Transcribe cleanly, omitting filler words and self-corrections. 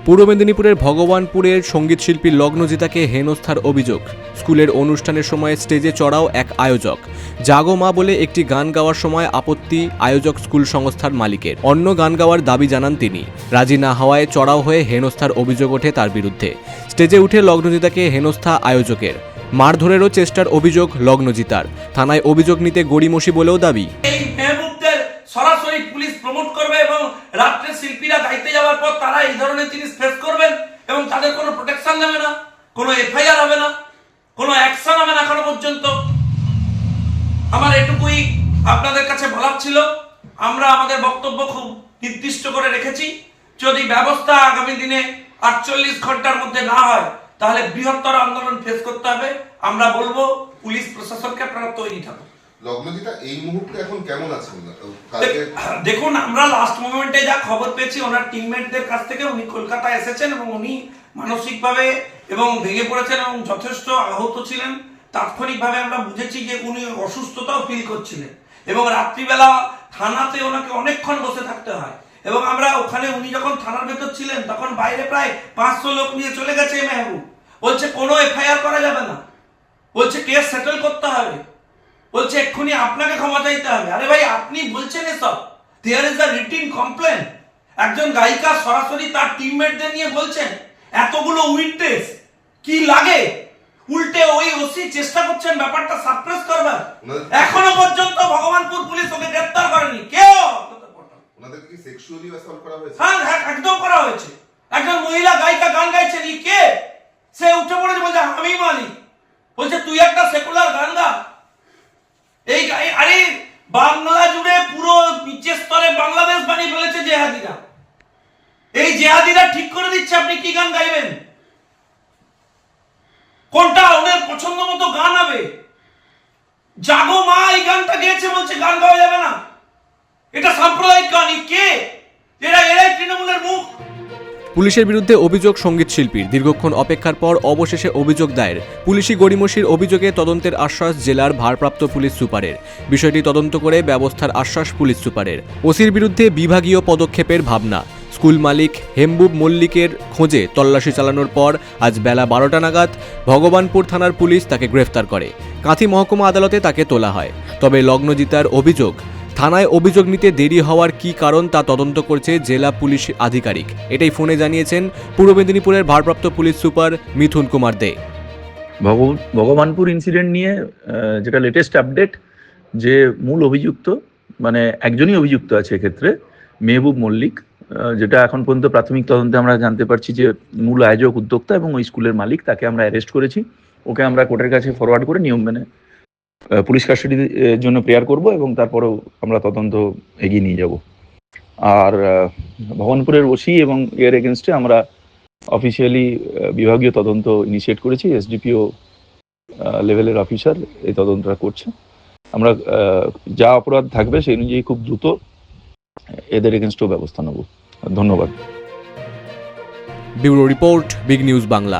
পূর্ব মেদিনীপুরের ভগবানপুরের সঙ্গীতশিল্পী লগ্নজিতাকে হেনস্থার অভিযোগ। স্কুলের অনুষ্ঠানের সময় স্টেজে চড়াও এক আয়োজক। জাগো মা বলে একটি গান গাওয়ার সময় আপত্তি আয়োজক স্কুল সংস্থার মালিকের। অন্য গান গাওয়ার দাবি জানান তিনি। রাজি না হওয়ায় চড়াও হয়ে হেনস্থার অভিযোগ ওঠে তার বিরুদ্ধে। স্টেজে উঠে লগ্নজিতাকে হেনস্থা আয়োজকের। মারধরেরও চেষ্টার অভিযোগ লগ্নজিতার। থানায় অভিযোগ নিতে গড়িমসি বলেও দাবি। সরাসরি পুলিশ প্রমোট করবে এবং রাত্রে শিল্পীরা গাইতে যাওয়ার পর তারা এই ধরনের জিনিস ফেস করবেন এবং তাদের কোনো প্রোটেকশন নেবে না, কোনো এফআইআর হবে না, কোনো অ্যাকশন হবে না এখনো পর্যন্ত। আমার এটুকুই আপনাদের কাছে বলার ছিল। আমরা আমাদের বক্তব্য খুব নির্দিষ্ট করে রেখেছি। যদি ব্যবস্থা আগামী দিনে 48 ঘন্টার মধ্যে না হয় তাহলে বৃহত্তর আন্দোলন ফেস করতে হবে। আমরা বলবো পুলিশ প্রশাসনকে আপনারা তৈরি থাকুন। লগ্নজিতা এই মুহূর্তে এখন কেমন আছেন? দেখুন, আমরা লাস্ট মোমেন্টে যা খবর পেয়েছি ওনার টিমমেটদের কাছ থেকে, উনি কলকাতায় এসেছেন এবং উনি মানসিকভাবে এবং ভেঙে পড়েছেন এবং যথেষ্ট আহত ছিলেন। তাৎক্ষণিকভাবে আমরা বুঝেছি যে উনি অসুস্থতাও ফিল করছিলেন এবং রাত্রিবেলা থানাতে ওনাকে অনেকক্ষণ বসে থাকতে হয় এবং আমরা ওখানে, উনি যখন থানার ভেতর ছিলেন তখন বাইরে প্রায় 500 লোক নিয়ে চলে গেছে মেহবুব। বলছে কোনো এফআইআর করা যাবে না, বলছে কেস সেটেল করতে হবে, বলছে এক্ষুনি আপনাকে ক্ষমা চাইতে হবে। আরে ভাই, আপনি বলছেন এসব? There is a written complain. একজন গায়িকা সরাসরি তার টিমমেটদের নিয়ে বলছেন, এতগুলো উইটনেস কি লাগে? উল্টে ওই ওসি চেষ্টা করছেন ব্যাপারটা সাপ্রেস করবার। এখনো পর্যন্ত ভগবানপুর পুলিশ ওকে গ্রেফতার করেনি। কেউ ওনাদের কি সেক্সুয়ালি অ্যাসল্ট করা হয়েছে? হ্যাঁ, একদম করা হয়েছে। একজন মহিলা গায়িকা গান গাইছেন, কে? সে উঠে পড়েছে, বলছে আমি মালিক। বলছে তুই একটা সেকুলার গান গা। এই আরে বাংলা জুড়ে পুরো নিচের স্তরে বাংলাদেশ বানিয়ে ফেলেছে জেহাদিরা। এই জেহাদিরা ঠিক করে দিচ্ছে আপনি কি গান গাইবেন, কোনটা ওদের পছন্দ মতো গান হবে। জাগো মা এই গানটা গেয়েছে, বলছে গান গাওয়া যাবে না, এটা সাম্প্রদায়িক গান। কে? এরাই তৃণমূলের মুখ। পুলিশের বিরুদ্ধে অভিযোগ সঙ্গীতশিল্পীর। দীর্ঘক্ষণ অপেক্ষার পর অবশেষে অভিযোগ দায়ের। পুলিশি গড়িমসির অভিযোগে তদন্তের আশ্বাস জেলার ভারপ্রাপ্ত পুলিশ সুপারের। বিষয়টি তদন্ত করে ব্যবস্থার আশ্বাস পুলিশ সুপারের। ওসির বিরুদ্ধে বিভাগীয় পদক্ষেপের ভাবনা। স্কুল মালিক হেমবুব মল্লিকের খোঁজে তল্লাশি চালানোর পর আজ বেলা 12টা নাগাদ ভগবানপুর থানার পুলিশ তাকে গ্রেফতার করে। কাঁথি মহকুমা আদালতে তাকে তোলা হয়। তবে লগ্নজিতার অভিযোগ, থানায় অভিযোগ নিতে দেরি হওয়ার কী কারণ তা তদন্ত করছে জেলা পুলিশ আধিকারিক। এটাই ফোনে জানিয়েছেন পূর্ব মেদিনীপুরের ভারপ্রাপ্ত পুলিশ সুপার মিথুন কুমার দে। ভগবানপুর ইনসিডেন্ট নিয়ে যেটা লেটেস্ট আপডেট, যে মূল অভিযুক্ত, মানে একজনই অভিযুক্ত আছে এক্ষেত্রে, মেহবুব মল্লিক, যেটা এখন পর্যন্ত প্রাথমিক তদন্তে আমরা জানতে পারছি যে মূল আয়োজক, উদ্যোক্তা এবং ওই স্কুলের মালিক, তাকে আমরা অ্যারেস্ট করেছি। ওকে আমরা কোর্টের কাছে ফরওয়ার্ড করে নিয়ম মেনে পুলিশ কাস্টাডির জন্য প্রেয়ার করব এবং তারপরেও আমরা তদন্ত এগিয়ে নিয়ে যাব। আর ভগবানপুরের ওসি এবং এর এগেনস্টে আমরা অফিসিয়ালি বিভাগীয় তদন্ত ইনিশিয়েট করেছি। এসডিপিও লেভেলের অফিসার এই তদন্তটা করছে। আমরা যা অপরাধ থাকবে সেই অনুযায়ী খুব দ্রুত এদের এগেনস্টেও ব্যবস্থা নেব। ধন্যবাদ। Bureau report, big news Bangla.